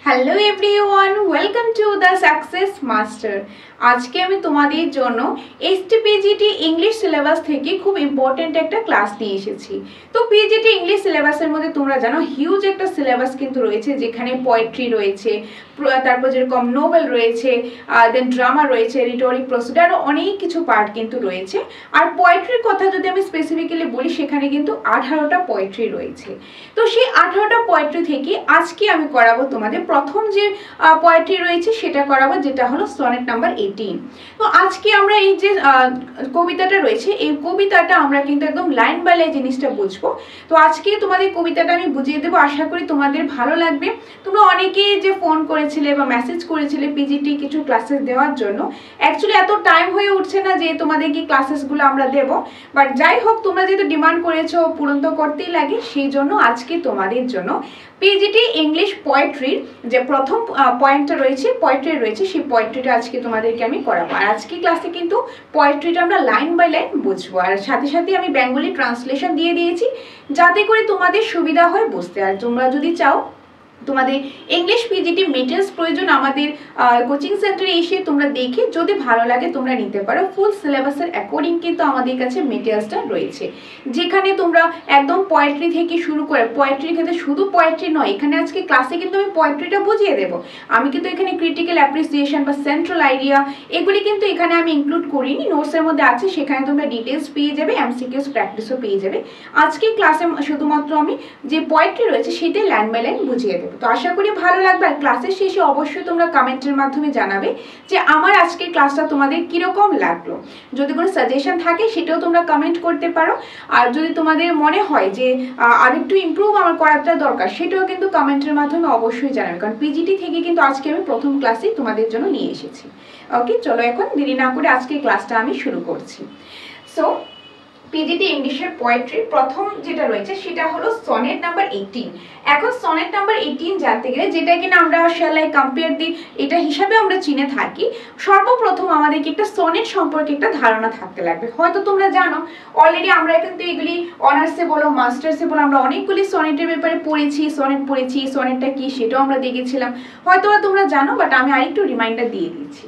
Hello everyone, welcome to the success master. আজকে আমি তোমাদের জন্য এসটিপিজিটি ইংলিশ সিলেবাস থেকে খুব ইম্পর্টেন্ট একটা ক্লাস নিয়ে এসেছি। তো পিজিটি ইংলিশ সিলেবাসের মধ্যে তোমরা জানো হিউজ একটা সিলেবাস কিন্তু রয়েছে, যেখানে পোয়েট্রি রয়েছে, তারপর যেরকম নোবেল রয়েছে, দেন ড্রামা রয়েছে, রিটোরিক প্রসিড, আরও অনেক কিছু পার্ট কিন্তু রয়েছে। আর পোয়েট্রির কথা যদি আমি স্পেসিফিক্যালি বলি, সেখানে কিন্তু 18টা পোয়েট্রি রয়েছে। তো সেই 18টা পোয়েট্রি থেকে আজকে আমি করাবো তোমাদের প্রথম যে পোয়েট্রি রয়েছে সেটা করাবো, যেটা হলো সনেট নাম্বার 18। তো আজকে আমরা এই যে কবিতাটা রয়েছে, এই কবিতাটা আমরা কিন্তু একদম লাইন বাই লাইন জিনিসটা বুঝবো। তো আজকে তোমাদের কবিতাটা আমি বুঝিয়ে দেবো, আশা করি তোমাদের ভালো লাগবে। তোমরা অনেকেই যে ফোন করেছিলে বা মেসেজ করেছিলে পিজিটি কিছু ক্লাসেস দেওয়ার জন্য, অ্যাকচুয়ালি এত টাইম হয়ে উঠছে না যে তোমাদের কি ক্লাসেসগুলো আমরা দেবো, বাট যাই হোক তোমরা যেহেতু ডিমান্ড করেছো, পূরণ তো করতেই লাগে, সেই জন্য আজকে তোমাদের জন্য পিজিটি ইংলিশ পোয়েট্রির যে প্রথম পয়েন্টটা রয়েছে, পোয়েট্রি রয়েছে, সেই পোয়েট্রিটা আজকে তোমাদেরকে আমি করাবো। আর আজকে ক্লাসে কিন্তু পোয়েট্রিটা আমরা লাইন বাই লাইন বুঝবো, আর সাথে সাথে আমি বেঙ্গলি ট্রান্সলেশন দিয়ে দিয়েছি, যাতে করে তোমাদের সুবিধা হয় বুঝতে। আর তোমরা যদি চাও তোমাদের ইংলিশ পিজিটি মেটেরিয়ালস প্রয়োজন, আমাদের কোচিং সেন্টারে এসে তোমরা দেখে যদি ভালো লাগে তোমরা নিতে পারো। ফুল সিলেবাসের অ্যাকর্ডিং কিন্তু আমাদের কাছে মেটেরিয়ালসটা রয়েছে, যেখানে তোমরা একদম পোয়েট্রি থেকে শুরু করে, পোয়েট্রির ক্ষেত্রে শুধু পোয়েট্রি নয়, এখানে আজকে ক্লাসে কিন্তু আমি পোয়েট্রিটা বুঝিয়ে দেবো। আমি কিন্তু এখানে ক্রিটিক্যাল অ্যাপ্রিসিয়েশন বা সেন্ট্রাল আইডিয়া এগুলি কিন্তু এখানে আমি ইনক্লুড করিনি, নোটসের মধ্যে আছে, সেখানে তোমরা ডিটেলস পেয়ে যাবে, এমসিকিউস প্র্যাকটিসও পেয়ে যাবে। আজকে ক্লাসে শুধুমাত্র আমি যে পোয়েট্রি রয়েছে সেটাই লাইন বাই লাইন বুঝিয়ে দেবো। তো আশা করি ভালো লাগবে। আর ক্লাসের শেষে অবশ্যই তোমরা কমেন্টের মাধ্যমে জানাবে যে আমার আজকের ক্লাসটা তোমাদের কিরকম লাগলো। যদি কোনো সাজেশন থাকে সেটাও তোমরা কমেন্ট করতে পারো, আর যদি তোমাদের মনে হয় যে আরেকটু ইমপ্রুভ আমার করাটা দরকার, সেটাও কিন্তু কমেন্টের মাধ্যমে অবশ্যই জানাবে, কারণ পিজিটি থেকে কিন্তু আজকে আমি প্রথম ক্লাসেই তোমাদের জন্য নিয়ে এসেছি। ওকে, চলো এখন দেরি না করে আজকের ক্লাসটা আমি শুরু করছি। সো পিজিটি ইংলিশের পোয়েট্রির প্রথম যেটা রয়েছে সেটা হলো সনেট নাম্বার 18। এখন সনেট নাম্বার 18 জানতে গেলে, যেটা কিনা আমরা শ্যাল আই কম্পেয়ার দি এটা হিসাবে আমরা চিনে থাকি, সর্বপ্রথম আমাদেরকে একটা সনেট সম্পর্কে একটা ধারণা থাকতে লাগবে। হয়তো তোমরা জানো অলরেডি আমরা কিন্তু এগুলি অনার্সে বলো মাস্টার্সে বলো আমরা অনেকগুলি সনেটের ব্যাপারে পড়েছি, সনেটটা কি সেটাও আমরা দেখেছিলাম, হয়তো তোমরা জানো, বাট আমি আরেকটু রিমাইন্ডার দিয়ে দিচ্ছি।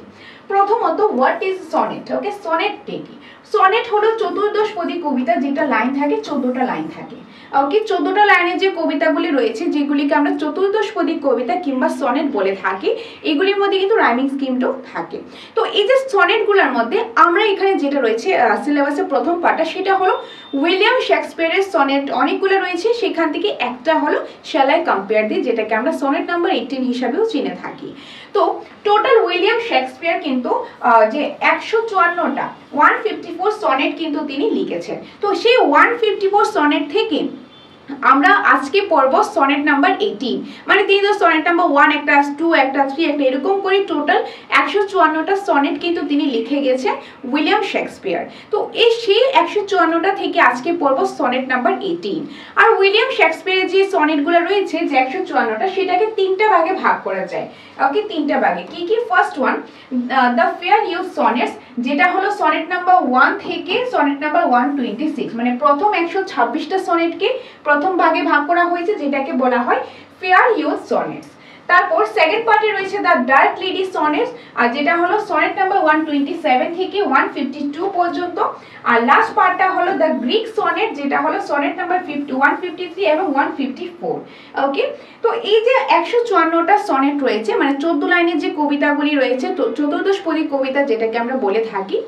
প্রথমত what is sonnet? Okay, sonnet কি? সনেট হলো চতুর্দশপদী কবিতা, যেটা লাইন থাকে, 14টা লাইন থাকে। ওকে, 14টা লাইনের যে কবিতাগুলি রয়েছে, যেগুলিকে আমরা চতুর্দশপদী কবিতা কিংবা সনেট বলে থাকি, এগুলির মধ্যে কিন্তু রাইমিং স্কিমটাও থাকে। তো এই যে সনেটগুলোর মধ্যে আমরা এখানে যেটা রয়েছে সিলেবাসের প্রথম পার্টটা, সেটা হলো উইলিয়াম শেক্সপিয়ারের সনেট অনেকগুলো রয়েছে, সেখান থেকে একটা হলো শ্যাল আই কম্পেয়ার দি, যেটাকে আমরা সনেট নাম্বার 18 হিসাবেও চিনে থাকি। তো টোটাল উইলিয়াম শেক্সপিয়ার কিন্তু যে 154টা 154 সনেট কিন্তু তিনি লিখেছেন। তো সেই 154 সনেট থেকে আমরা আজকে পড়ব সনেট নাম্বার 18, মানে তিনি তো সনেট নাম্বার 1 একটা, 2 একটা, 3 একটা, এরকম করে টোটাল 154টা সনেট কিন্তু তিনি লিখে গেছেন উইলিয়াম শেক্সপিয়ার। তো এই সেই 154টা থেকে আজকে পড়ব সনেট নাম্বার 18। আর উইলিয়াম শেক্সপিয়ারের যে সনেটগুলো রয়েছে যে 154টা, সেটাকে 3টা ভাগে ভাগ করা যায়। ওকে, 3টা ভাগে কি কি? First one the fair youth sonnets, যেটা হলো সনেট নাম্বার 1 থেকে সনেট নাম্বার 126, মানে প্রথম 126টা সনেটকে প্রথম ভাগে ভাগ করা হয়েছে, যেটাকে বলা হয় ফেয়ার ইউথ সনেটস। তারপর সেকেন্ড পার্টে রয়েছে দ্য ডার্ক লেডি সনেটস, আর যেটা হলো সনেট নাম্বার 127 থেকে 152 পর্যন্ত। আর লাস্ট পার্টটা হলো দ্য গ্রিক সনেট, যেটা হলো সনেট নাম্বার 153 এবং 154। ওকে, তো এই যে 154টা সনেট রয়েছে, মানে 14 লাইনের যে কবিতাগুলি রয়েছে, চতুর্দশপদী কবিতা যেটাকে আমরা বলে থাকি,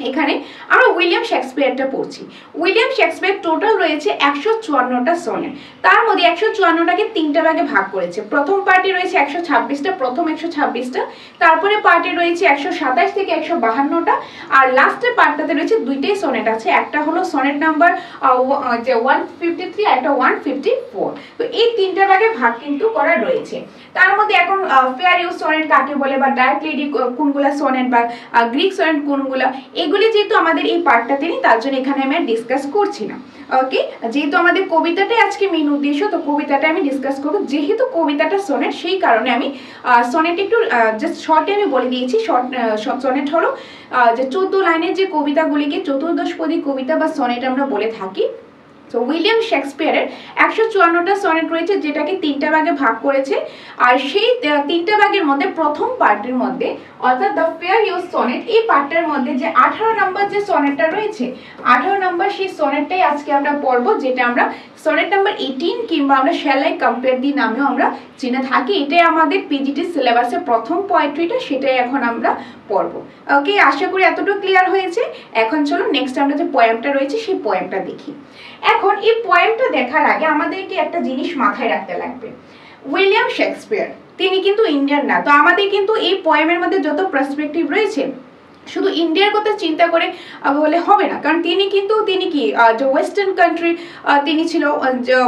এখানে আমরা উইলিয়াম শেক্সপিয়ারটা পড়ছি। উইলিয়াম শেক্সপিয়ার টোটাল রয়েছে 154টা সনেট, তার মধ্যে 154টাকে 3টা ভাগে ভাগ করেছে। প্রথম পার্টে রয়েছে 126টা, প্রথম 126টা, তারপরে পার্টে রয়েছে 127 থেকে 152টা, আর লাস্টের পার্টটাতে রয়েছে 2টাই সনেট আছে, একটা হলো সনেট নাম্বার 153 আর একটা 154। তো এই 3টা ভাগে ভাগ কিন্তু করা রয়েছে। তার মধ্যে এখন ফেয়ার ইউথ সনেট কাকে বলে, বা ডার্ক লেডি কোনগুলা সনেট, বা গ্রিক সনেট কোনগুলা, এগুলি যেহেতু আমাদের এই পার্টটাতে নেই, তার জন্য এখানে আমি আর ডিসকাস করছি না। ওকে, যেহেতু আমাদের কবিতাটাই আজকে মেইন উদ্দেশ্য, তো কবিতাটা আমি ডিসকাস করবো। যেহেতু কবিতাটা সনেট, সেই কারণে আমি সনেট একটু জাস্ট শর্টে আমি বলে দিয়েছি। সনেট হলো যে 14 লাইনের যে কবিতাগুলিকে চতুর্দশপদী কবিতা বা সনেট আমরা বলে থাকি, তো উইলিয়াম শেক্সপিয়ারের 154টা সনেট রয়েছে, যেটাকে 3টা ভাগে ভাগ করেছে। আর সেই 3টা ভাগের মধ্যে প্রথম পার্টের মধ্যে অর্থাৎ দ্য ফেয়ার ইউজ সনেট, এই পার্টের মধ্যে যে 18 নম্বর যে সনেটটা রয়েছে, 18 নম্বর সেই সনেটটাই আজকে আমরা পড়বো, যেটা আমরা সনেট নাম্বার 18 কিংবা আমরা শ্যাল আই কম্পেয়ার দি নামেও আমরা চিনে থাকি। এটাই আমাদের পিজিটি সিলেবাসের প্রথম পোয়েট্রিটা, সেটাই এখন আমরা পড়বো। ওকে, আশা করি এতটুকু ক্লিয়ার হয়েছে। এখন চলো নেক্সট আমরা যে পোয়েমটা রয়েছে সেই পোয়েমটা দেখি। এখন এই পোয়েমটা দেখার আগে আমাদেরকে একটা জিনিস মাথায় রাখতে লাগবে। উইলিয়াম শেক্সপিয়ার তিনি কিন্তু ইন্ডিয়ান না, তো আমাদের কিন্তু এই পোয়েমের মধ্যে যত পার্সপেক্টিভ রয়েছে শুধু ইন্ডিয়ার কথা চিন্তা করে বলে হবে না, কারণ তিনি কি যে ওয়েস্টার্ন কান্ট্রি তিনি ছিল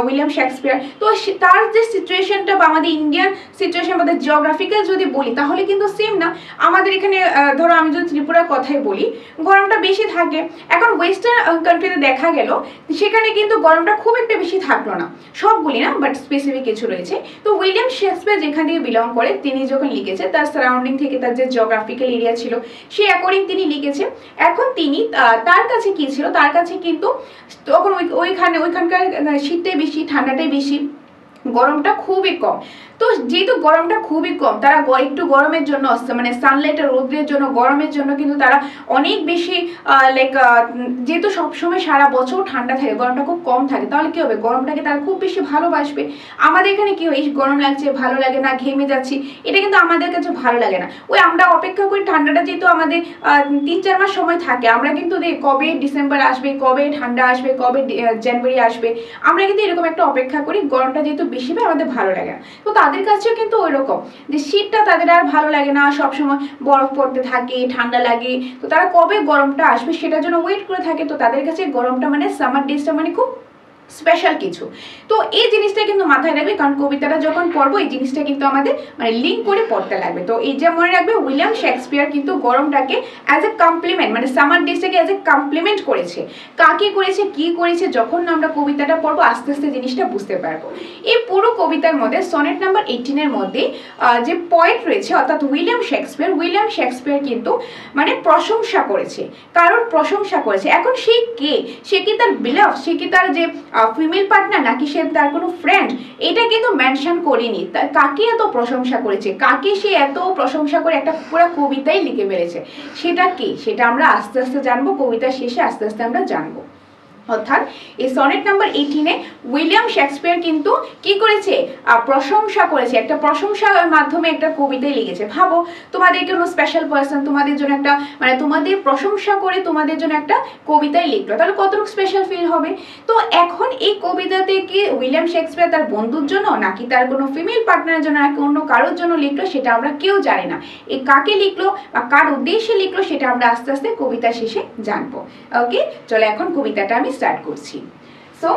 উইলিয়াম শেক্সপিয়ার। তো তার যে সিচুয়েশনটা বা আমাদের ইন্ডিয়ান সিচুয়েশন বা জিওগ্রাফিক্যাল যদি বলি তাহলে কিন্তু সেম না। আমাদের এখানে ধরো আমি যদি ত্রিপুরার কথাই বলি, গরমটা বেশি থাকে। এখন ওয়েস্টার্ন কান্ট্রিতে দেখা গেল সেখানে কিন্তু গরমটা খুব একটা বেশি থাকলো না, সবগুলি না বাট স্পেসিফিক কিছু রয়েছে। তো উইলিয়াম শেক্সপিয়ার যেখান থেকে বিলং করে, তিনি যখন লিখেছে তার সারাউন্ডিং থেকে তার যে জিওগ্রাফিক্যাল এরিয়া ছিল সে তিনি লিখেছে। এখন তিনি তার কাছে কি ছিল, তার কাছে কিন্তু তখন ওইখানকার শীতটাই বেশি, ঠান্ডাটাই বেশি, গরমটা খুবই কম। তো যেহেতু গরমটা খুবই কম, তারা একটু গরমের জন্য মানে সানলাইটের রোদের জন্য গরমের জন্য কিন্তু তারা অনেক বেশি যেহেতু সবসময় সারা বছর ঠান্ডা থাকে, গরমটা খুব কম থাকে, তাহলে কি হবে, গরমটাকে তারা খুব বেশি ভালোবাসবে। আমাদের এখানে কি হয়, গরম লাগছে ভালো লাগে না, ঘেমে যাচ্ছি, এটা কিন্তু আমাদের কাছে ভালো লাগে না। ওই আমরা অপেক্ষা করি ঠান্ডাটা, যেহেতু আমাদের 3-4 মাস সময় থাকে, আমরা কিন্তু কবে ডিসেম্বর আসবে, কবে ঠান্ডা আসবে, কবে জানুয়ারি আসবে, আমরা কিন্তু এরকম একটা অপেক্ষা করি। গরমটা যেহেতু বেশি হয় আমাদের ভালো লাগে না। তো তাদের কাছেও কিন্তু ওই রকম যে শীতটা তাদের আর ভালো লাগে না, সবসময় বরফ পড়তে থাকে, ঠান্ডা লাগে, তো তারা কবে গরমটা আসবে সেটার জন্য ওয়েট করে থাকে। তো তাদের কাছে গরমটা মানে সামার ডেজটা মানে খুব স্পেশাল কিছু। তো এই জিনিসটা কিন্তু মাথায় রাখবে, কারণ কবিতাটা যখন পড়বো এই জিনিসটা কিন্তু আমাদের মানে লিঙ্ক করে পড়তে লাগবে। তো এই যে মনে রাখবে, উইলিয়াম শেক্সপিয়ার কিন্তু গরমটাকে অ্যাজ এ কমপ্লিমেন্ট মানে সামার ডেজটাকে অ্যাজ এ কমপ্লিমেন্ট করেছে। কাকে করেছে, কি করেছে, যখন আমরা কবিতাটা পড়বো আস্তে আস্তে জিনিসটা বুঝতে পারবো। এই পুরো কবিতার মধ্যে সনেট নাম্বার 18 মধ্যে যে পয়েন্ট রয়েছে, অর্থাৎ উইলিয়াম শেক্সপিয়ার কিন্তু মানে প্রশংসা করেছে, কারোর প্রশংসা করেছে। এখন সে কে, সে কি তার বিলাভ, সে কি তার যে ফিমেল পার্টনার, নাকি সে তার কোনো ফ্রেন্ড, এটা কিন্তু মেনশন করেনি। কাকে এত প্রশংসা করেছে, কাকে সে এত প্রশংসা করে একটা পুরো কবিতাই লিখে ফেলেছে, সেটা কি, সেটা আমরা আস্তে আস্তে জানবো, কবিতার শেষে আস্তে আস্তে আমরা জানবো। অর্থাৎ এই সনেট নাম্বার 18-এ উইলিয়াম শেক্সপিয়ার কিন্তু কি করেছে, প্রশংসা করেছে, একটা প্রশংসার মাধ্যমে একটা কবিতাই লিখেছে। ভাবো তোমাদের কোনো স্পেশাল পার্সন তোমাদের জন্য একটা মানে তোমাদের প্রশংসা করে তোমাদের জন্য একটা কবিতাই লিখলো, তাহলে কতটুকু স্পেশাল ফিল হবে। তো এখন এই কবিতাতে কি উইলিয়াম শেক্সপিয়ার তার বন্ধুর জন্য, নাকি তার কোনো ফিমেল পার্টনারের জন্য, নাকি অন্য কারোর জন্য লিখলো, সেটা আমরা কেউ জানি না। এই কাকে লিখলো বা কার উদ্দেশ্যে লিখলো সেটা আমরা আস্তে আস্তে কবিতার শেষে জানবো। ওকে, চলো এখন কবিতাটা আমি স্টার্ট করছি। সো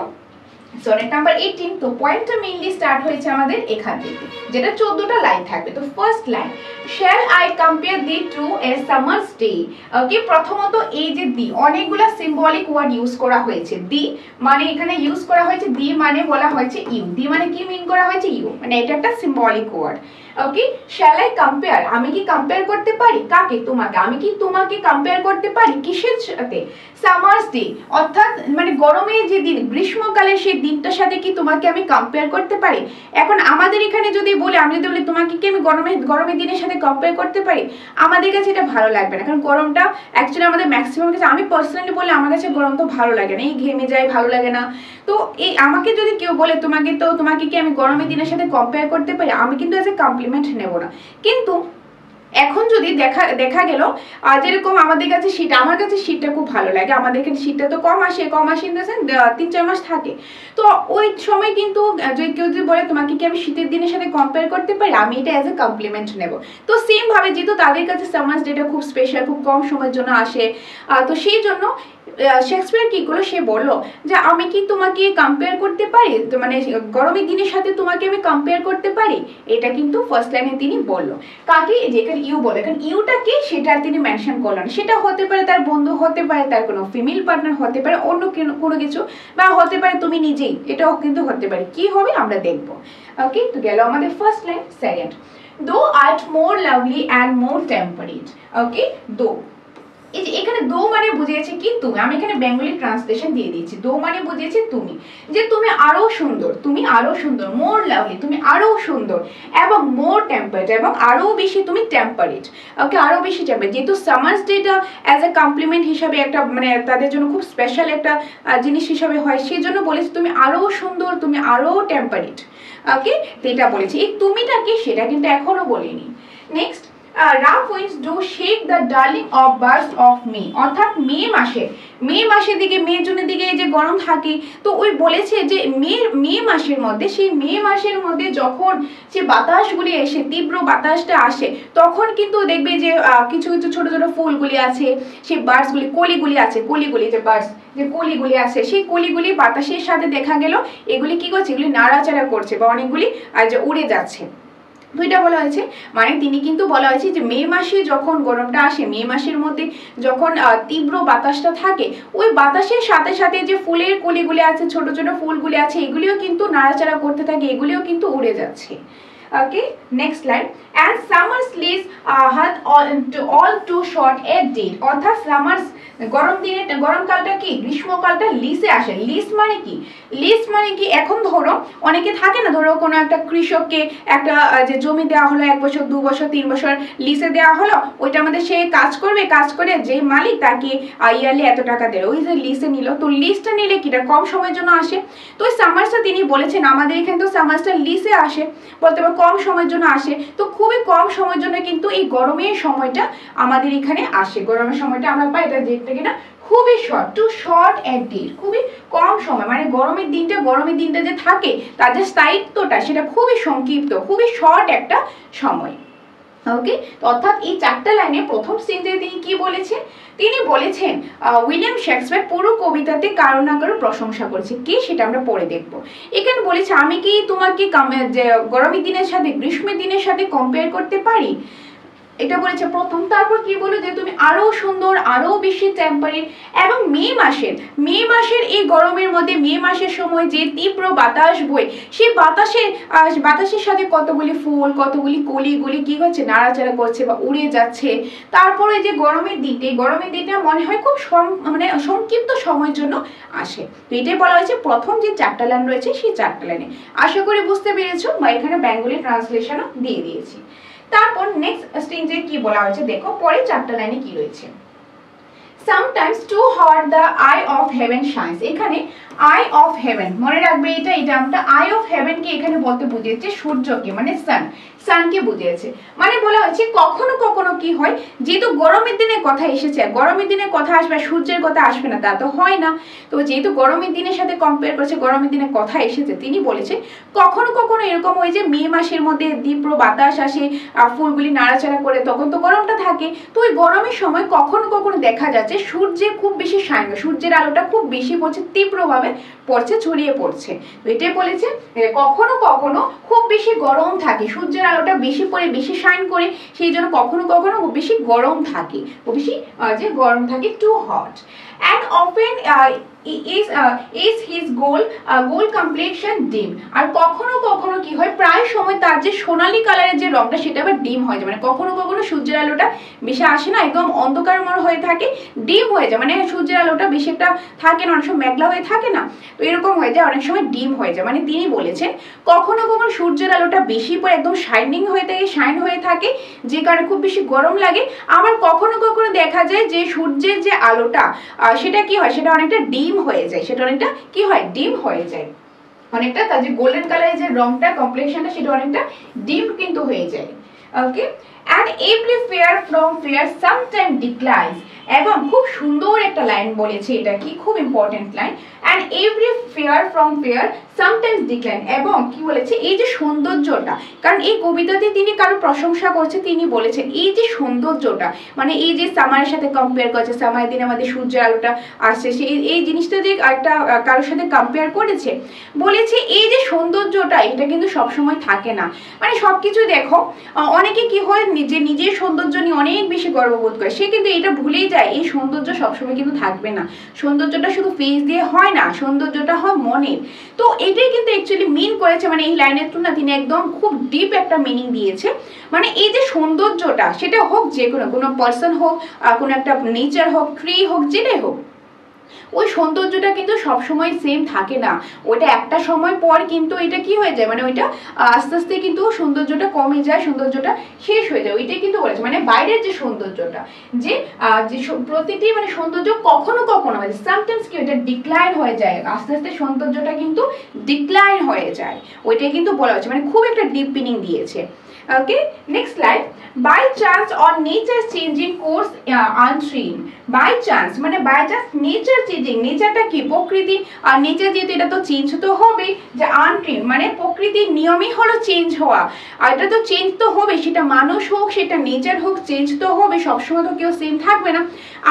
সনেট নাম্বার 18, তো পয়েন্টটা মেইনলি স্টার্ট হয়েছে আমাদের এখান থেকে, যেটা 14টা লাইন থাকবে। তো first line, shall I compare thee to a summer's day. Okay, প্রথমত এই যে দি, অনেকগুলা সিম্বলিক ওয়ার্ড ইউজ করা হয়েছে। দি মানে এখানে ইউজ করা হয়েছে, দি মানে বলা হয়েছে ইউ। দি মানে কি মিন করা হয়েছে, ইউ, মানে এটা একটা symbolic word. Okay, shall I compare, আমি কি কম্পেয়ার করতে পারি, কাকে, তোমাকে, আমি কি তোমাকে কম্পেয়ার করতে পারি কিসের সাথে, সামার্স ডে, অর্থাৎ মানে গরমের যে দিন, গ্রীষ্মকালের সেই দিনটার সাথে কি তোমাকে আমি কম্পেয়ার করতে পারি। এখন আমাদের এখানে যদি বলি, আমি যদি বলি তোমাকে কি আমি গরমের দিনের সাথে কম্পেয়ার করতে পারি, আমাদের কাছে এটা ভালো লাগবে না, কারণ গরমটা অ্যাকচুয়ালি আমাদের ম্যাক্সিমাম কাছে, আমি পার্সোনালি বলি আমার কাছে গরম তো ভালো লাগে না, এই ঘেমে যায়, ভালো লাগে না। তো এই আমাকে যদি কেউ বলে তোমাকে কি আমি গরমের দিনের সাথে কম্পেয়ার করতে পারি, আমি কিন্তু অ্যাজ এ কমপ্লিমেন্ট নেব না। কিন্তু এখন যদি দেখা গেল যেরকম আমাদের কাছে শীত, আমার কাছে শীতটা খুব ভালো লাগে, আমাদের এখানে শীতটা তো কম আসে ইন দ্য সেন্স 3-4 মাস থাকে। তো ওই সময় কিন্তু যদি কেউ যদি বলে তোমাকে কি আমি শীতের দিনের সাথে কম্পেয়ার করতে পারি, আমি এটা অ্যাজ এ কমপ্লিমেন্ট নেব। তো সেম ভাবে যেহেতু তাদের কাছে সামার্স ডেটা খুব স্পেশাল, খুব কম সময়ের জন্য আসে, তো সেই জন্য শেক্সপিয়ার কি করলো, সে বললো যে আমি কি তোমাকে কম্পেয়ার করতে পারি, তো মানে গরমের দিনের সাথে তোমাকে আমি কম্পেয়ার করতে পারি, এটা কিন্তু ফার্স্ট লাইনে তিনি বললো। কাকে, যেখানে ইউ বলে, কারণ ইউটা কি সেটা তিনি মেনশন করলেন, সেটা হতে পারে তার বন্ধু, হতে পারে তার কোনো ফিমেল পার্টনার, হতে পারে অন্য কোনো কিছু, বা হতে পারে তুমি নিজেই, এটাও কিন্তু হতে পারে, কি হবে আমরা দেখবো। ওকে, তো গেল আমাদের first line. Second, thou art more lovely and more temperate. Okay, দো এই যে এখানে দো মানে বুঝিয়েছে কি তুমি, আমি এখানে বেঙ্গলি ট্রান্সলেশন দিয়ে দিয়েছি। দো মানে বুঝিয়েছে তুমি, যে তুমি আরো সুন্দর, তুমি আরো সুন্দর, মোর লাভলি, তুমি আরো সুন্দর, এবং মোর টেম্পারেট, এবং আরো বেশি তুমি টেম্পারেট, ওকে, আরো বেশি টেম্পারেট। যেহেতু সামার্স ডেটা অ্যাজ এ কমপ্লিমেন্ট হিসাবে একটা মানে তাদের জন্য খুব স্পেশাল একটা জিনিস হিসাবে হয়, সেই জন্য বলেছি তুমি আরো সুন্দর, তুমি আরো টেম্পারেট, ওকে, তো এটা বলেছি। এই তুমিটা কি সেটা কিন্তু এখনো বলিনি। Next, rough winds do shake the darling of birds of May, অর্থাৎ মে মাসের দিকে, মে জুনের দিকে এই যে গরম থাকে, তো ওই বলেছে যে মে মাসের মধ্যে, সেই মে মাসের মধ্যে যখন যে বাতাসগুলি এসে, তীব্র বাতাসটা আসে, তখন কিন্তু দেখবে যে কিছু কিছু ছোট ছোট ফুলগুলি আছে, সেই বার্ডসগুলি, কলিগুলি আছে, কলিগুলি যে বার্ডস যে কলিগুলি আছে, সেই কলিগুলি বাতাসের সাথে দেখা গেল এগুলি কি করছে, এগুলি নাড়াচাড়া করছে বা অনেকগুলি যে উড়ে যাচ্ছে। দুইটা বলা হয়েছে, মানে তিনি কিন্তু বলা হয়েছে যে মে মাসে যখন গরমটা আসে, মে মাসের মধ্যে যখন তীব্র বাতাসটা থাকে, ওই বাতাসের সাথে সাথে যে ফুলের কলিগুলি আছে, ছোট ছোট ফুলগুলি আছে, এগুলিও কিন্তু নাড়াচাড়া করতে থাকে, এগুলিও কিন্তু উড়ে যাচ্ছে। Okay, next line, and summer's leaves had all too short a date, অর্থাৎ সামার্স গরমকালটা কি, গ্রীষ্মকালটা লিসে আসে। লিস মানে কি, লিস মানে কি, এখন ধরো অনেকে থাকে না, ধরো কোনো একটা কৃষককে একটা যে জমি দেওয়া হলো 1 বছর 2 বছর 3 বছর লিসে দেওয়া হলো, ওইটার মধ্যে সে কাজ করবে, কাজ করে যে মালিক তাকে ইয়ারলি এত টাকা দেবে, ওই যে লিসে নিল। তো লিসটা নিলে কিটা কম সময়ের জন্য আসে, তো ওই সামার্সটা তিনি বলেছেন আমাদের এখানে তো সামার্সটা লিসে আসে, বলতে পারো কম সময়ের জন্য আসে। তো খুবই কম সময়ের জন্য কিন্তু এই গরমের সময়টা আমাদের এখানে আসে, গরমের সময়টা আমরা পাই, এটা দেখতে কিনা খুবই শর্ট, টু শর্ট এট ডে, খুবই কম সময়, মানে গরমের দিনটা যে থাকে তার যে স্থায়িত্বটা সেটা খুবই সংক্ষিপ্ত, খুবই শর্ট একটা সময়। ওকে, অর্থাৎ এই 4টা লাইনে প্রথম সেন্টেন্সে তিনি কি বলেছেন, তিনি বলেছেন উইলিয়াম শেক্সপিয়ার পুরো কবিতাতে কারো না কারো প্রশংসা করেছে, কি সেটা আমরা পরে দেখব। এখানে বলেছে আমি কি তোমাকে গরমের দিনের সাথে গ্রীষ্মের দিনের সাথে কম্পেয়ার করতে পারি, এটা বলেছে প্রথম। তারপর কি বলে যে তুমি আরো সুন্দর, আরো বেশি টেম্পারেট, এবং মে মাসের এই গরমের মধ্যে, মে মাসের সময় যে তীব্র বাতাস বয়, সেই বাতাসের সাথে কতগুলি ফুল, কতগুলি কলিগুলি কি হচ্ছে, নাড়াচাড়া করছে বা উড়ে যাচ্ছে। তারপরে যে গরমের দিনটা মনে হয় খুব মানে সংক্ষিপ্ত সময়ের জন্য আসে। তো এটাই বলা হয়েছে প্রথম যে 4টা লাইন রয়েছে সেই 4টা লাইনে। আশা করি বুঝতে পেরেছো, বা এখানে বেঙ্গলি ট্রান্সলেশনও দিয়ে দিয়েছি। তারপর নেক্সট স্টেজে কি বলা হয়েছে দেখো, পরে 4টা লাইনে কি রয়েছে। sometimes too hot the eye of heaven shines, এখানে eye of heaven মনে রাখবে, এটা আমরা eye of heaven কে এখানে বলতে বুঝিয়েছে সূর্যকে, মানে সানকে বুঝিয়েছে। মানে বলা হয়েছে কখনো কখনো কি হয়, যেহেতু গরমের দিনের কথা এসেছে, গরমের দিনের কথা আসবে, সূর্যের কথা আসবে না তা তো হয় না। তো যেহেতু গরমের দিনের সাথে কম্পেয়ার করছে, গরমের দিনের কথা এসেছে, তিনি বলেছে কখনো কখনো এরকম হয় যে মে মাসের মধ্যে তীব্র বাতাস আসে, ফুলগুলি নাড়াচাড়া করে, তখন তো গরমটা থাকে। তো ওই গরমের সময় কখনো কখনো দেখা যাচ্ছে সূর্যে খুব বেশি শাইন, সূর্যের আলোটা খুব বেশি পড়ছে, তীব্রভাবে পড়ছে, ছড়িয়ে পড়ছে। তো এটাই বলেছে কখনো কখনো খুব বেশি গরম থাকে, সূর্যের আলোটা বেশি পড়ে, বেশি শাইন করে, সেই জন্য কখনো কখনো খুব বেশি গরম থাকে, খুব বেশি যে গরম থাকে, too hot. and often is his gold complexion dim, আর কখনো কখনো কি হয়, প্রায় সময় তার যে সোনালী কালারের যে রংটা সেটা আবার ডিম হয়ে যায়, মানে কখনো কখনো সূর্যের আলোটা বেশি আসে না, একদম অন্ধকারময় হয়ে থাকে, ডিম হয়ে যায়, মানে সূর্যের আলোটা বেশি একটা থাকে না, অনেক সময় মেঘলা হয়ে থাকে না, তো এরকম হয়ে যায়, অনেক সময় ডিম হয়ে যায়। মানে তিনি বলেছেন কখনো কখনো সূর্যের আলোটা বেশি পরে একদম শাইন হয়ে থাকে, যে কারণে খুব বেশি গরম লাগে। আবার কখনো কখনো দেখা যায় যে সূর্যের যে আলোটা সেটা কি হয়, সেটা অনেকটা ডিম হয়ে যায়, সেটা অনেকটা কি হয়, ডিম হয়ে যায়, অনেকটা তার যে গোল্ডেন কালারের যে রংটা, কমপ্লেক্সনটা, সেটা অনেকটা ডিম কিন্তু হয়ে যায়। ওকে, and every fair from fair sometime declines, এবং খুব সুন্দর একটা লাইন বলেছে, এটা কি খুব important line, and every fair from fair sometimes decline, এবং কি বলেছে এই যে সৌন্দর্যটা, কারণ এই কবিতাতে তিনি কারো প্রশংসা করছে, তিনি বলেছেন এই যে সৌন্দর্যটা, মানে এই যে সামারের সাথে কম্পেয়ার করছে, সামারের দিনে আমাদের সূর্যের আলোটা আসছে, এই জিনিসটা যে একটা কারোর সাথে কম্পেয়ার করেছে, বলেছে এই যে সৌন্দর্যটা এটা কিন্তু সবসময় থাকে না। মানে সবকিছু দেখো, অনেকে কি হয় নিজের সৌন্দর্য নিয়ে অনেক বেশি গর্ববোধ করে, সে কিন্তু এটা ভুলেই যায় এই সৌন্দর্য সবসময় কিন্তু থাকবে না, সৌন্দর্যটা শুধু ফেস দিয়ে হয় না, সৌন্দর্যটা হয় মনের। তো এটাই কিন্তু অ্যাকচুয়ালি মিন করেছে, মানে এই লাইনের তো না তিনি একদম খুব ডিপ একটা মিনিং দিয়েছে। মানে এই যে সৌন্দর্যটা সেটা হোক যে কোনো পার্সন হোক, কোনো একটা নেচার হোক, ট্রি হোক, যেটাই হোক, ওই সৌন্দর্যটা কিন্তু সবসময় সেম থাকে না, ওইটা একটা সময় পর কিন্তু এটা কি হয়ে যায়, মানে ওইটা আস্তে আস্তে কিন্তু সৌন্দর্যটা কমে যায়, সৌন্দর্যটা শেষ হয়ে যায়। ওইটাই কিন্তু বলেছে মানে বাইরের যে সৌন্দর্যটা, যে প্রতিটি মানে সৌন্দর্য কখনো কখনো মানে সামটাইমস কি ওইটা ডিক্লাইন হয়ে যায়, আস্তে আস্তে সৌন্দর্যটা কিন্তু ডিক্লাইন হয়ে যায়, ওইটাই কিন্তু বলা হচ্ছে, মানে খুব একটা ডিপ মিনিং দিয়েছে। Okay, next slide. By chance or nature changing course unseen. By chance মানে by chance nature changing, নেচারটা কি প্রকৃতি, আর নেচার যেহেতু এটা তো চেঞ্জ তো হবে, যে আনট্রিম মানে প্রকৃতির নিয়মই হলো চেঞ্জ হওয়া, আর এটা তো চেঞ্জ তো হবে, সেটা মানুষ হোক সেটা নেচার হোক, চেঞ্জ তো হবে, সবসময় তো কেউ সেম থাকবে না।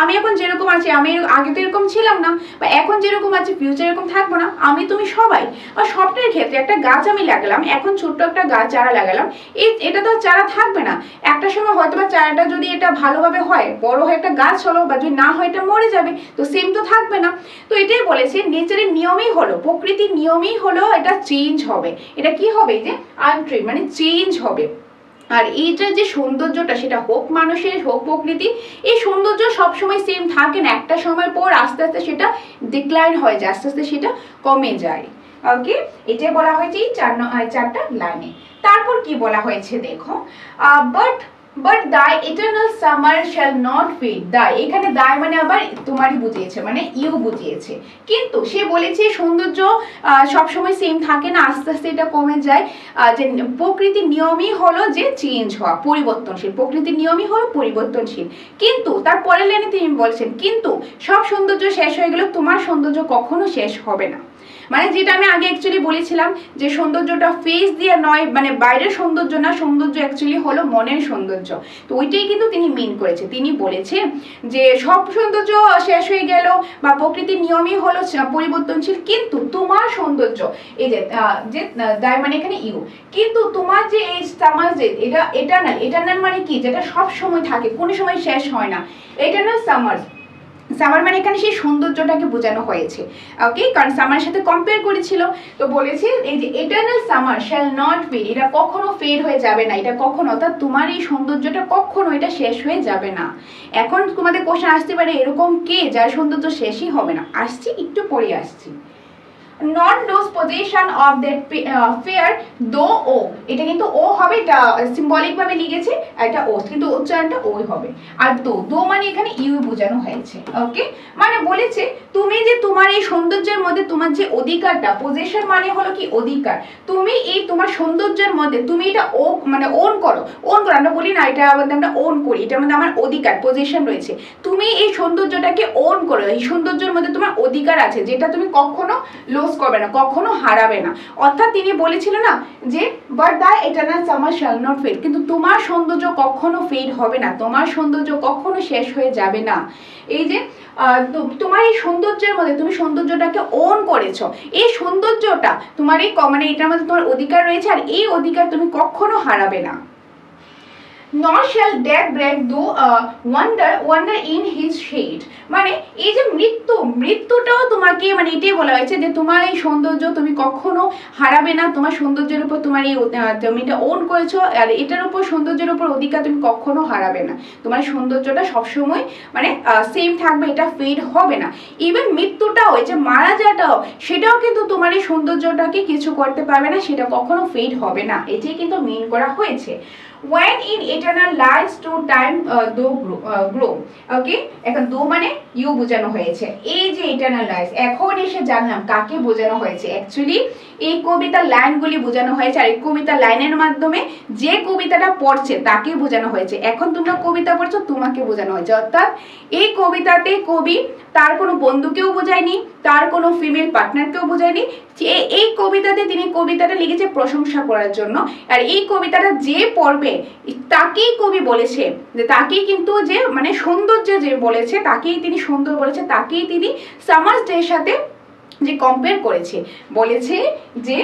আমি এখন যেরকম আছি, আমি আগে তো এরকম ছিলাম না, বা এখন যেরকম আছি ফিউচার এরকম থাকবো না, আমি তুমি সবাই। আর সবটার ক্ষেত্রে একটা গাছ আমি লাগালাম, এখন ছোট্ট একটা গাছ চারা লাগালাম, এটা তো চারা থাকবে না, একটা সময় হয়তো বা চারাটা যদি এটা ভালোভাবে হয় বড় হয়ে একটা গাছ হলো, বা যদি না হয় এটা মরে যাবে, তো সেম তো থাকবে না। তো এটাই বলেছে নেচারের নিয়মই হলো, প্রকৃতির নিয়মই হলো এটা চেঞ্জ হবে, এটা কি হবে যে আনট্রিম মানে চেঞ্জ হবে। আর এইটার যে সৌন্দর্যটা সেটা হোক মানুষের হোক প্রকৃতি, এই সৌন্দর্য সবসময় সেম থাকে না, একটা সময় পর আস্তে আস্তে সেটা ডিক্লাইন হয়ে যায়, আস্তে আস্তে সেটা কমে যায়। ওকে, এটাই বলা হয়েছে এই চারটা লাইনে। তারপর কি বলা হয়েছে দেখো, but thy eternal summer shall not fade. thy এখানে thy মানে আবার তোমারই বুঝিয়েছে, মানে ইউ বুঝিয়েছে, কিন্তু সে বলেছে সৌন্দর্য সবসময় সেম থাকে না, আস্তে আস্তে এটা কমে যায়, যে প্রকৃতির নিয়মই হলো যে চেঞ্জ হওয়া, পরিবর্তনশীল, প্রকৃতির নিয়মই হলো পরিবর্তনশীল। কিন্তু তার পরের লাইনে তিনি বলছেন কিন্তু সব সৌন্দর্য শেষ হয়ে গেল, তোমার সৌন্দর্য কখনো শেষ হবে না। মানে যেটা আমি আগে অ্যাকচুয়ালি বলেছিলাম যে সৌন্দর্যটা ফেস দিয়ে নয়, মানে বাইরের সৌন্দর্য না, সৌন্দর্য অ্যাকচুয়ালি হলো মনের সৌন্দর্য। তো ওইটাই কিন্তু তিনি মিন করেছে, তিনি বলেছে যে সব সৌন্দর্য শেষ হয়ে গেল বা প্রকৃতির নিয়মই হলো পরিবর্তনশীল, কিন্তু তোমার সৌন্দর্য এই যে দায় মানে এখানে ইউ, কিন্তু তোমার যে এই সামার যে এটা এটারনাল মানে কি, যেটা সব সময় থাকে, কোনো সময় শেষ হয় না, এটারনাল সামার মানে এখানে সেই সৌন্দর্যটাকে বোঝানো হয়েছে। ওকে, কারণ সামারের সাথে কম্পেয়ার করেছিল, তো বলেছে এই যে eternal summer shall not fade, এটা কখনো ফেড হয়ে যাবে না, এটা কখনো, অর্থাৎ তোমার এই সৌন্দর্যটা কখনো এটা শেষ হয়ে যাবে না। এখন তোমাদের কোশ্চেন আসতে পারে এরকম কে যার সৌন্দর্য শেষই হবে না, আসছি একটু পরে আসছি। Not lose position of that fair দো ও, এটা কিন্তু ও হবে, এটা সিম্বলিক ভাবে লিখেছে, এটা ও কিন্তু উচ্চারণটা ওই হবে। আর দো মানে এখানে ইউ বোঝানো হয়েছে। ওকে, মানে বলেছে তুমি যে তোমার এই সৌন্দর্যের মধ্যে তোমার যে অধিকারটা, পজিশন মানে হলো কি অধিকার, তুমি এই তোমার সৌন্দর্যের মধ্যে তুমি এটা ও মানে ওন করো, আমরা বলি না এটা আমরা ওন করি, এটার মধ্যে আমার অধিকার পজিশন রয়েছে, তুমি এই সৌন্দর্যটাকে ওন করো, এই সৌন্দর্যের মধ্যে তোমার অধিকার আছে, যেটা তুমি কখনো করবে না, কখনো হারাবে না। অর্থাৎ তিনি বলেছিল না যে but the eternal summer shall not fade, কিন্তু তোমার সৌন্দর্য কখনো ফেড হবে না, তোমার সৌন্দর্য কখনো শেষ হয়ে যাবে না। এই যে তোমার এই সৌন্দর্যের মধ্যে তুমি সৌন্দর্যটাকে ওন করেছো, এই সৌন্দর্যটা তোমার এই মানে এটার মধ্যে তোমার অধিকার রয়েছে, আর এই অধিকার তুমি কখনো হারাবে না। nor shall death break though wonder in his shade, মানে এই যে মৃত্যুটাও তোমাকে মানে এটাই বলা হয়েছে যে তোমার এই সৌন্দর্য তুমি কখনো হারাবে না, তোমার সৌন্দর্যের উপর তোমার এই তুমি এটা ওন করেছো, আর এটার উপর সৌন্দর্যের উপর অধিকার তুমি কখনো হারাবে না, তোমার সৌন্দর্যটা সবসময় মানে সেম থাকবে, এটা ফেড হবে না। ইভেন মৃত্যুটাও, এই যে মারা যাওয়াটাও, সেটাও কিন্তু তোমার এই সৌন্দর্যটাকে কিছু করতে পারবে না, সেটা কখনো ফেড হবে না, এটাই কিন্তু মিন করা হয়েছে। when in eternal lies to time grow, okay, এখন দো মানে ইউ বোঝানো হয়েছে, এই যে eternal lies এখন এসে জানলাম কাকে বোঝানো হয়েছে। অ্যাকচুয়ালি এই কবিতার লাইনগুলি বোঝানো হয়েছে, আর এই কবিতার লাইনের মাধ্যমে যে কবিতাটা পড়ছে তাকে বোঝানো হয়েছে। এখন তোমরা কবিতা পড়ছো, তোমাকে বোঝানো হয়েছে, অর্থাৎ এই কবিতাতে কবি তার কোনো বন্ধুকেও বোঝায়নি, তার কোনো ফিমেল পার্টনারকেও বোঝায়নি, এই কবিতাতে তিনি কবিতাটা লিখেছে প্রশংসা করার জন্য, আর এই কবিতাটা যে পড়বে তাকেই কবি বলেছে যে তাকেই কিন্তু যে মানে সৌন্দর্য যে বলেছে তাকেই তিনি সুন্দর বলেছে, তাকেই তিনি সামার ডের সাথে যে কম্পেয়ার করেছে, বলেছে যে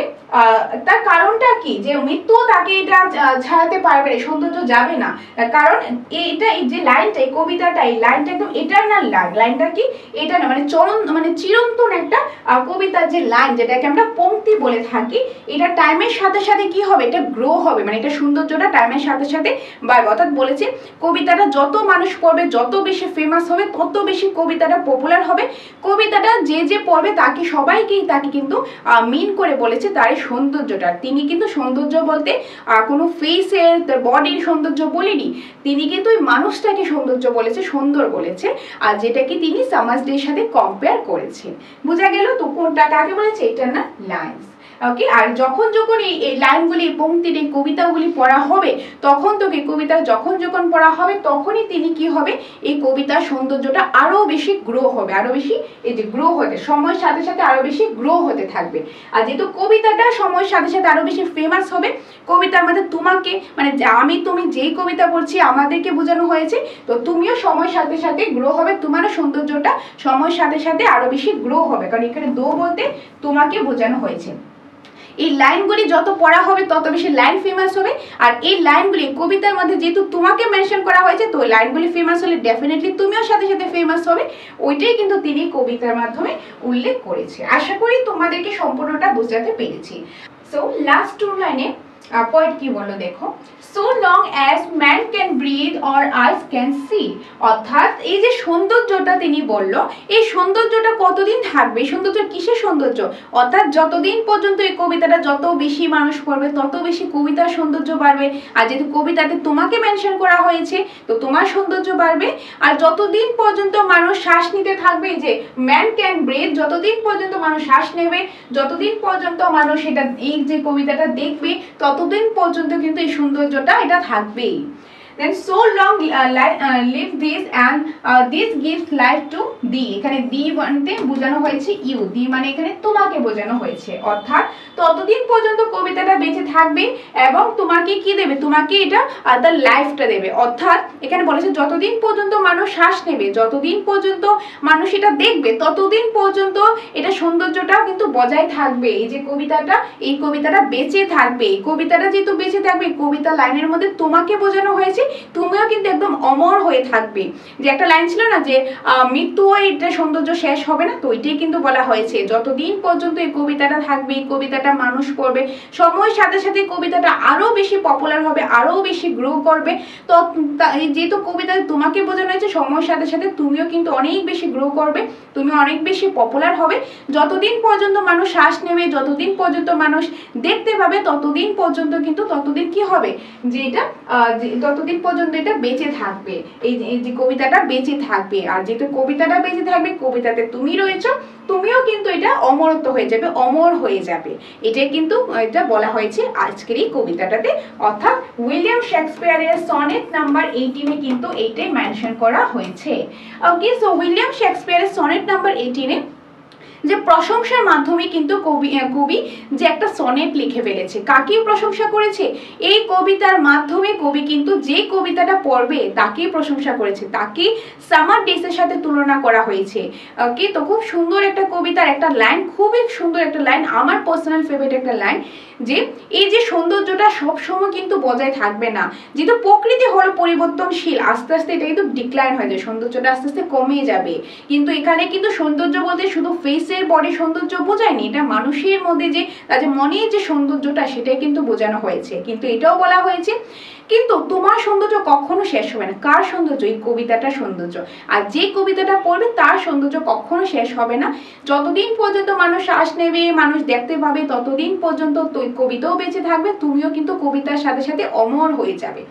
তার কারণটা কি, যে মৃত্যু তাকে এটা ছাড়াতে পারবে না, সৌন্দর্য যাবে না, কারণ এটা এই যে লাইনটা, এই কবিতাটা, এই লাইনটা একদম ইটারনাল লাইন। লাইনটা কি? এটা না মানে মানে চিরন্তন একটা কবিতার যে লাইন, যেটাকে আমরা পংক্তি বলে থাকি, এটা টাইমের সাথে সাথে কি হবে, এটা গ্রো হবে, মানে এটা সৌন্দর্যটা টাইমের সাথে সাথে বাড়বে। অর্থাৎ বলেছে কবিতাটা যত মানুষ পড়বে, যত বেশি ফেমাস হবে, তত বেশি কবিতাটা পপুলার হবে। কবিতাটা যে পড়বে তাকে সবাইকেই তাকে কিন্তু মিন করে বলেছে তার সৌন্দর্যটা। তিনি কিন্তু সৌন্দর্য বলতে কোনো ফেসের, তার বডির সৌন্দর্য বলেনি, তিনি কিন্তু ওই মানুষটাকে সৌন্দর্য বলেছে, সুন্দর বলেছে, আর যেটাকে তিনি সমাজ ডের সাথে কম্পেয়ার করেছে। বোঝা গেল তো কোনটা কাকে বলেছে? এটা না লাইন্স। ওকে, আর যখন এই লাইনগুলি, পংক্তির এই কবিতাগুলি পড়া হবে, তখন তোকে কবিতা যখন পড়া হবে, তখনই তিনি কি হবে, এই কবিতার সৌন্দর্যটা আরো বেশি গ্রো হবে, আরো বেশি এই যে গ্রো হতে, সময়ের সাথে সাথে আরো বেশি গ্রো হতে থাকবে। আর যেহেতু কবিতাটা সময়ের সাথে সাথে আরো বেশি ফেমাস হবে, কবিতার মধ্যে তোমাকে মানে তুমি যেই কবিতা পড়ছি আমাদেরকে বোঝানো হয়েছে, তো তুমিও সময়ের সাথে সাথে গ্রো হবে, তোমারও সৌন্দর্যটা সময়ের সাথে সাথে আরো বেশি গ্রো হবে, কারণ এখানে দো বলতে তোমাকে বোঝানো হয়েছে। এই লাইনগুলি যত পড়া হবে তত বেশি লাইন ফেমাস হবে, আর এই লাইনগুলি কবিতার মধ্যে যেহেতু তোমাকে মেনশন করা হয়েছে, তো লাইনগুলি ফেমাস হলে ডেফিনেটলি তুমিও সাথে সাথে ফেমাস হবে। ওইটাই কিন্তু তিনি কবিতার মাধ্যমে উল্লেখ করেছে। আশা করি তোমাদেরকে সম্পূর্ণটা বোঝাতে পেরেছি। সো লাস্ট টু লাইনে পয়েন্ট কি বললো দেখো, so long as man can breathe or eyes can see, অর্থাৎ এই যে সৌন্দর্যটা তিনি বলল, এই সৌন্দর্যটা কতদিন থাকবে, সৌন্দর্য কিসের সৌন্দর্য, অর্থাৎ যতদিন পর্যন্ত এই কবিতাটা যত বেশি মানুষ পড়বে তত বেশি কবিতার সৌন্দর্য বাড়বে। আর যেহেতু কবিতাতে তোমাকে মেনশন করা হয়েছে, তো তোমার সৌন্দর্য বাড়বে। আর যতদিন পর্যন্ত মানুষ শ্বাস নিতে থাকবে, যে ম্যান ক্যান ব্রেথ, যতদিন পর্যন্ত মানুষ শ্বাস নেবে, যতদিন পর্যন্ত মানুষ এটা এই যে কবিতাটা দেখবে, ততদিন পর্যন্ত কিন্তু এই সৌন্দর্যটা এটা থাকবেই। Then so long live this and this gives life to thee, এখানে thee বলতে বোঝানো হয়েছে ইউ, thee মানে এখানে তোমাকে বোঝানো হয়েছে, অর্থাৎ ততদিন পর্যন্ত কবিতাটা বেঁচে থাকবে এবং তোমাকে কি দেবে, তোমাকে এটা তার লাইফটা দেবে। অর্থাৎ এখানে বলেছে যতদিন পর্যন্ত মানুষ শ্বাস নেবে, যতদিন পর্যন্ত মানুষ এটা দেখবে, ততদিন পর্যন্ত এটা সৌন্দর্যটাও কিন্তু বজায় থাকবে। এই যে কবিতাটা, এই কবিতাটা বেঁচে থাকবে, এই কবিতাটা যেহেতু বেঁচে থাকবে, কবিতা লাইনের মধ্যে তোমাকে বোঝানো হয়েছে তুমিও কিন্তু একদম অমর হয়ে থাকবে। যে একটা লাইন ছিল না যে মৃত্যু এটা সৌন্দর্য শেষ হবে না, তো ওইটাই কিন্তু বলা হয়েছে যতদিন পর্যন্ত এই কবিতাটা থাকবে, এই কবিতাটা মানুষ পড়বে, সময়ের সাথে সাথে কবিতাটা আরো বেশি পপুলার হবে, আরো বেশি গ্রো করবে। তো যেহেতু কবিতায় তোমাকে বোঝানো হয়েছে, সময়ের সাথে সাথে তুমিও কিন্তু অনেক বেশি গ্রো করবে, তুমি অনেক বেশি পপুলার হবে। যতদিন পর্যন্ত মানুষ শ্বাস নেবে, যতদিন পর্যন্ত মানুষ দেখতে পাবে, ততদিন পর্যন্ত কিন্তু ততদিন কি হবে, যে এটা ততদিন পর্যন্ত এটা বেঁচে থাকবে, এই যে কবিতাটা বেঁচে থাকবে। আর যেহেতু কবিতাটা বেঁচে থাকবে, কবিতাতে তুমি রয়েছো, তুমিও কিন্তু এটা অমরত্ব হয়ে যাবে, অমর হয়ে যাবে। এটাই কিন্তু এটা বলা হয়েছে আজকের এই কবিতাটাতে, অর্থাৎ উইলিয়াম শেক্সপিয়ারের সনেট নাম্বার 18-এ কিন্তু এইটাই মেনশন করা হয়েছে। ওকে, সো উইলিয়াম শেক্সপিয়ারের সনেট নাম্বার 18-এ যে প্রশংসার মাধ্যমে কিন্তু কবি যে একটা সনেট লিখে ফেলেছে। কাকে প্রশংসা করেছে? এই কবিতার মাধ্যমে কবি কিন্তু যে কবিতাটা পড়বে তাকেই প্রশংসা করেছে, তাকে সামার ডেজের সাথে তুলনা করা হয়েছে। ওকে, তো খুব সুন্দর একটা কবিতার একটা লাইন, খুবই সুন্দর একটা লাইন, আমার পার্সোনাল ফেভারিট একটা লাইন, যে এই যে সৌন্দর্যটা সবসময় কিন্তু বজায় থাকবে না, যেহেতু প্রকৃতি হলো পরিবর্তনশীল, আস্তে আস্তে এটা কিন্তু ডিক্লাইন হয়ে যায়, সৌন্দর্যটা আস্তে আস্তে কমে যাবে। কিন্তু এখানে কিন্তু সৌন্দর্য বলতে শুধু ফেসের বডি সৌন্দর্য বোঝায়নি, এটা মানুষের মধ্যে যে তাদের মনের যে সৌন্দর্যটা সেটাই কিন্তু বোঝানো হয়েছে। কিন্তু এটাও বলা হয়েছে কিন্তু তোমার সৌন্দর্য কখনো শেষ হবে না। কার সৌন্দর্য? এই কবিতাটার সৌন্দর্য। আর যে কবিতাটা পড়বে তার সৌন্দর্য কখনো শেষ হবে না। যতদিন পর্যন্ত মানুষ শ্বাস নেবে, মানুষ দেখতে পাবে, ততদিন পর্যন্ত কবিতাও বেঁচে থাকবে, তুমিও কিন্তু কবিতার সাথে সাথে অমর হয়ে যাবে।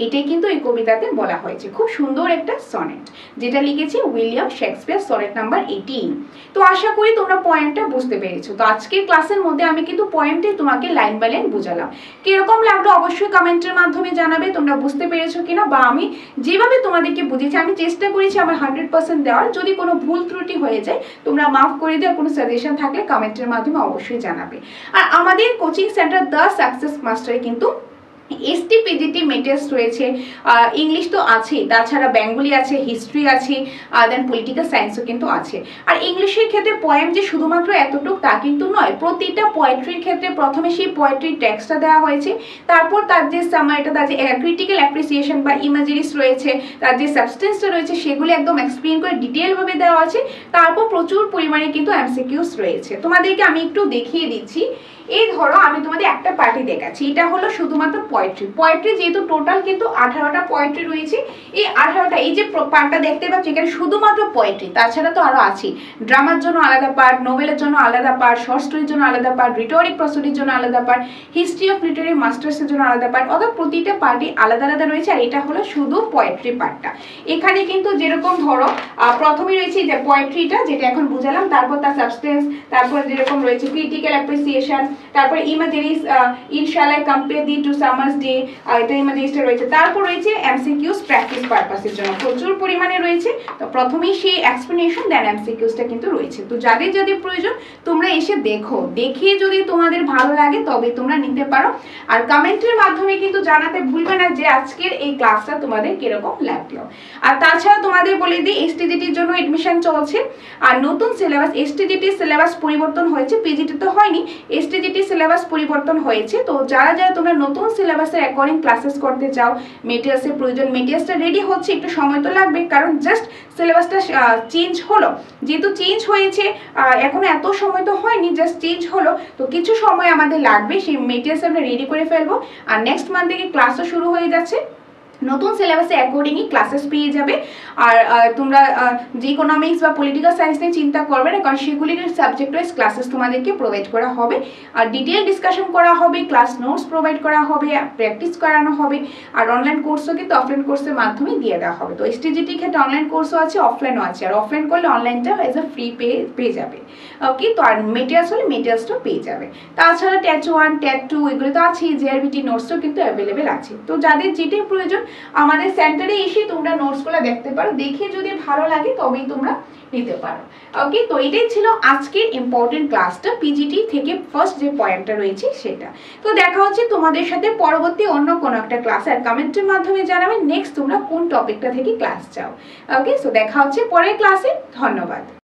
এটাই কিন্তু এই কবিতাতে বলা হয়েছে। খুব সুন্দর একটা সনেট যেটা লিখেছে উইলিয়াম শেক্সপিয়ার, সনেট নাম্বার 18। তো আশা করি তোমরা পয়েন্টটা বুঝতে পেরেছো। তো আজকের ক্লাসের মধ্যে আমি কিন্তু পয়েন্টে তোমাকে লাইন বাই লাইন বুঝালাম। কিরকম লাগলো অবশ্যই কমেন্টের মাধ্যমে জানাবে তোমরা বুঝতে পেরেছো কিনা, বা আমি যেভাবে তোমাদেরকে বুঝিয়েছি আমি চেষ্টা করেছি আমার 100% দেওয়ার। যদি কোনো ভুল ত্রুটি হয়ে যায় তোমরা মাফ করে দিও, কোনো সাজেশন থাকলে কমেন্টের মাধ্যমে অবশ্যই জানাবে। আর আমাদের কোচিং সেন্টার দ্য সাকসেস মাস্টারে কিন্তু এসটি পিজিটি মেটেরিয়ালস রয়েছে, ইংলিশ তো আছেই, তাছাড়া বেঙ্গলি আছে, হিস্ট্রি আছে, দেন পলিটিক্যাল সায়েন্সও কিন্তু আছে। আর ইংলিশের ক্ষেত্রে পোয়েম যে শুধুমাত্র এতটুকু তা কিন্তু নয়, প্রতিটা পোয়েট্রির ক্ষেত্রে প্রথমে সেই পোয়েট্রির টেক্সটটা দেওয়া হয়েছে, তারপর তার যে সামারিটা, তার যে ক্রিটিক্যাল অ্যাপ্রিসিয়েশন বা ইমেজারিস রয়েছে, তার যে সাবস্টেন্সটা রয়েছে সেগুলি একদম এক্সপ্লেন করে ডিটেলভাবে দেওয়া আছে। তারপর প্রচুর পরিমাণে কিন্তু এমসিকিউস রয়েছে, তোমাদেরকে আমি একটু দেখিয়ে দিচ্ছি। এই ধরো আমি তোমাদের একটা পার্টি দেখাচ্ছি, এটা হলো শুধুমাত্র পোয়েট্রি যেহেতু টোটাল কিন্তু 18টা পোয়েট্রি রয়েছে। এই 18টা, এই যে পার্টটা দেখতে পাচ্ছ এখানে শুধুমাত্র পোয়েট্রি, তাছাড়া তো আরো আছে ড্রামার জন্য আলাদা পার্ট, নোভেলের জন্য আলাদা পার্ট, শর্ট স্টোরির জন্য আলাদা পার্ট, রিটোরিক প্রসিডির জন্য আলাদা পার্ট, হিস্ট্রি অফ লিটারি মাস্টার্সের জন্য আলাদা পার্ট, অর্থাৎ প্রতিটা পার্টি আলাদা আলাদা রয়েছে। আর এটা হলো শুধু পোয়েট্রি পার্টটা। এখানে কিন্তু যেরকম ধরো প্রথমে রয়েছে যে পোয়েট্রিটা যেটা এখন বুঝালাম, তারপর তার সাবস্টেন্স, তারপর যেরকম রয়েছে ক্রিটিক্যাল অ্যাপ্রিসিয়েশন, তারপরে ইমেজারিজ, ইনশাআল্লাহ compare thee to summer's day, এটা ইমেজারিজটা রয়েছে। তারপর রয়েছে এমসিকিউস প্র্যাকটিস পারপাসের জন্য প্রচুর পরিমাণে রয়েছে। তো প্রথমেই সেই এক্সপ্লেনেশন দেন এমসিকিউসটা কিন্তু রয়েছে। তো যাদের যাদের প্রয়োজন তোমরা এসে দেখো, দেখে যদি তোমাদের ভালো লাগে তবে তোমরা নিতে পারো। আর কমেন্টের মাধ্যমে কিন্তু জানাতে ভুলবে না যে আজকের এই ক্লাসটা তোমাদের কিরকম লাগলো। আর তাছাড়া তোমাদের বলে দিই এসটিজিটির জন্য এডমিশন চলছে। আর নতুন সিলেবাস, এসটিজিটির সিলেবাস পরিবর্তন হয়েছে, পিজিটি তো হয়নি, এসটিজিটি সিলেবাস পরিবর্তন হয়েছে। তো যারা যারা তোমরা নতুন সিলেবাসের অ্যাকর্ডিং ক্লাসেস করতে চাও, মেটেরিয়ালসের প্রয়োজন, মেটেরিয়ালসটা রেডি হচ্ছে, একটু সময় তো লাগবে, কারণ জাস্ট সিলেবাসটা চেঞ্জ হলো, যেহেতু চেঞ্জ হয়েছে এখনো এত সময় তো হয়নি, জাস্ট চেঞ্জ হলো, তো কিছু সময় আমাদের লাগবে, সেই মেটেরিয়ালস আমরা রেডি করে ফেলবো। আর নেক্সট মান্থ থেকে ক্লাসও শুরু হয়ে যাচ্ছে, নতুন সিলেবাসে অ্যাকর্ডিংলি ক্লাসেস পেয়ে যাবে। আর তোমরা যে ইকোনমিক্স বা পলিটিক্যাল সায়েন্স নিয়ে চিন্তা করবে না, কারণ সেগুলির সাবজেক্ট ওয়াইজ ক্লাসেস তোমাদেরকে প্রোভাইড করা হবে। আর ডিটেল ডিসকাশন করা হবে, ক্লাস নোটস প্রোভাইড করা হবে, প্র্যাকটিস করানো হবে। আর অনলাইন কোর্সও কিন্তু অফলাইন কোর্সের মাধ্যমে দিয়ে দেওয়া হবে। তো এসটিজিটির ক্ষেত্রে অনলাইন কোর্সও আছে, অফলাইনও আছে। আর অফলাইন করলে অনলাইনটা এজ এ ফ্রি পেয়ে যাবে। ওকে, তো আর মেটেরিয়ালস হলে মেটেরিয়ালসটাও পেয়ে যাবে। তাছাড়া ট্যাট 1 ট্যাট 2 এগুলো তো আছেই, জেআরবিটি নোটসও কিন্তু অ্যাভেলেবেল আছে। তো যাদের যেটাই প্রয়োজন আমাদের সেন্টারে এসে তোমরা নোটসগুলো দেখতে পারো, দেখে যদি ভালো লাগে তবেই তোমরা নিতে পারো। ওকে, তো এটাই ছিল আজকের ইম্পর্টেন্ট ক্লাসটা, পিজিটি থেকে ফার্স্ট যে পয়েন্টটা রয়েছে সেটা। তো দেখা হচ্ছে তোমাদের সাথে পরবর্তী অন্য কোনো একটা ক্লাস। আর কমেন্টের মাধ্যমে জানাবে নেক্সট তোমরা কোন টপিকটা থেকে ক্লাস চাও। ওকে, সো দেখা হচ্ছে পরের ক্লাসে। ধন্যবাদ।